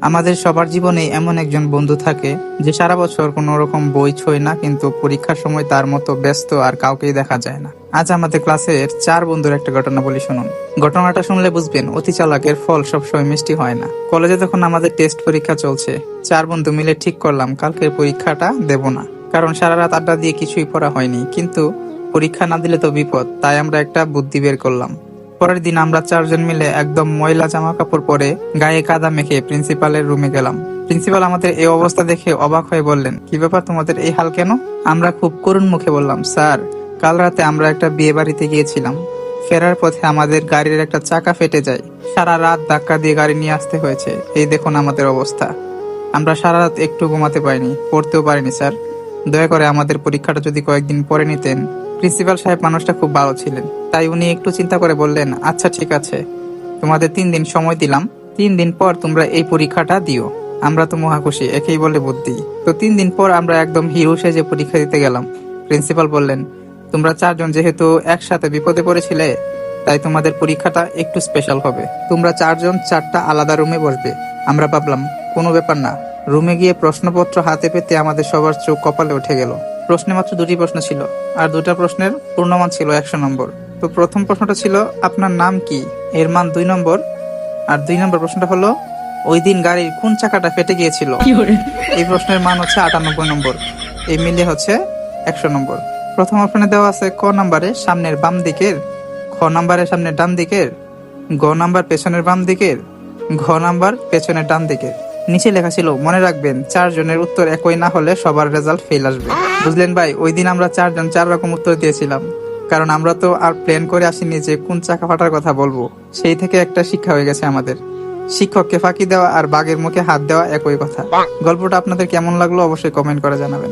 আমাদের সবার জীবনে এমন একজন বন্ধু থাকে যে সারা বছর কোনো রকম বই ছোঁয় না, কিন্তু পরীক্ষার সময় তার মতো ব্যস্ত আর কাউকেই দেখা যায় না। আজ আমাদের ক্লাসের 4 বন্ধুর একটা ঘটনা বলি, শুনুন। ঘটনাটা শুনলে বুঝবেন অতি চালাকের ফল সবসময় মিষ্টি হয় না। কলেজে তখন আমাদের টেস্ট পরীক্ষা চলছে, 4 বন্ধু মিলে ঠিক করলাম কালকের পরীক্ষাটা দেব না, কারণ সারা রাত আড্ডা দিয়ে কিছুই পড়া হয়নি। কিন্তু পরীক্ষা না দিলে তো বিপদ, তাই আমরা একটা বুদ্ধি বের করলাম। পরের দিন আমরা 4 জন মিলে একদম ময়লা জামা কাপড় পরে গায়ে কাদা মেখে প্রিন্সিপালের রুমে গেলাম। প্রিন্সিপাল আমাদের এই অবস্থা দেখে অবাক হয়ে বললেন, কি ব্যাপার, তোমাদের এই হাল কেন? আমরা খুব করুণ মুখে বললাম, স্যার, কাল রাতে আমরা একটা বিয়ে বাড়িতে গিয়েছিলাম। ফেরার পথে আমাদের গাড়ির একটা চাকা ফেটে যায়। সারা রাত ধাক্কা দিয়ে গাড়ি নিয়ে আসতে হয়েছে। এই দেখুন আমাদের অবস্থা। আমরা সারা রাত একটু ঘুমাতে পারিনি, পড়তেও পারিনি স্যার। দয়া করে আমাদের পরীক্ষাটা যদি কয়েকদিন পরে নিতেন। প্রিন্সিপাল সাহেব মানুষটা খুব ভালো ছিলেন, তাই উনি একটু চিন্তা করে বললেন, আচ্ছা ঠিক আছে, তোমাদের 3 দিন সময় দিলাম। 3 দিন পর তোমরা এই পরীক্ষাটা দিও। আমরা তো মহাখুশি, একেই বলে বুদ্ধি। তো 3 দিন পর আমরা একদম হিরো সেজে পরীক্ষা দিতে গেলাম। প্রিন্সিপাল বললেন, তোমরা 4 জন যেহেতু একসাথে বিপদে পড়েছিলে, তাই তোমাদের পরীক্ষাটা একটু স্পেশাল হবে। তোমরা 4 জন 4টা আলাদা রুমে বসবে। আমরা ভাবলাম কোনো ব্যাপার না। রুমে গিয়ে প্রশ্নপত্র হাতে পেতে আমাদের সবার চোখ কপালে উঠে গেল। প্রশ্নে মাত্র 2টি প্রশ্ন ছিল, আর 2টা প্রশ্নের পূর্ণমান ছিল 100 নম্বর। তো প্রথম প্রশ্নটা ছিল, আপনার নাম কি? এর মান 2 নম্বর। আর 2 নম্বর প্রশ্নটা হলো, ওই দিন গাড়ির কোন চাকাটা ফেটে গিয়েছিল? এই প্রশ্নের মান হচ্ছে 98 নম্বর। এই মিলিয়ে হচ্ছে 100 নম্বর। প্রথম অপশনে দেওয়া আছে ক নাম্বারে সামনের বাম দিকের, খ নাম্বারে সামনের ডান দিকের, গ নাম্বার পেছনের বাম দিকের, ঘ নাম্বার পেছনের ডান দিকের। নিচে লেখা ছিল, মনে রাখবেন 4 জনের উত্তর একই না হলে সবার রেজাল্ট ফেল আসবে। বুঝলেন ভাই, ওই দিন আমরা 4 জন 4 রকম উত্তর দিয়েছিলাম, কারণ আমরা তো আর প্ল্যান করে আসিনি যে কোন চাকা ফাটার কথা বলবো। সেই থেকে একটা শিক্ষা হয়ে গেছে আমাদের, শিক্ষককে ফাঁকি দেওয়া আর বাঘের মুখে হাত দেওয়া একই কথা। গল্পটা আপনাদের কেমন লাগলো অবশ্যই কমেন্ট করে জানাবেন।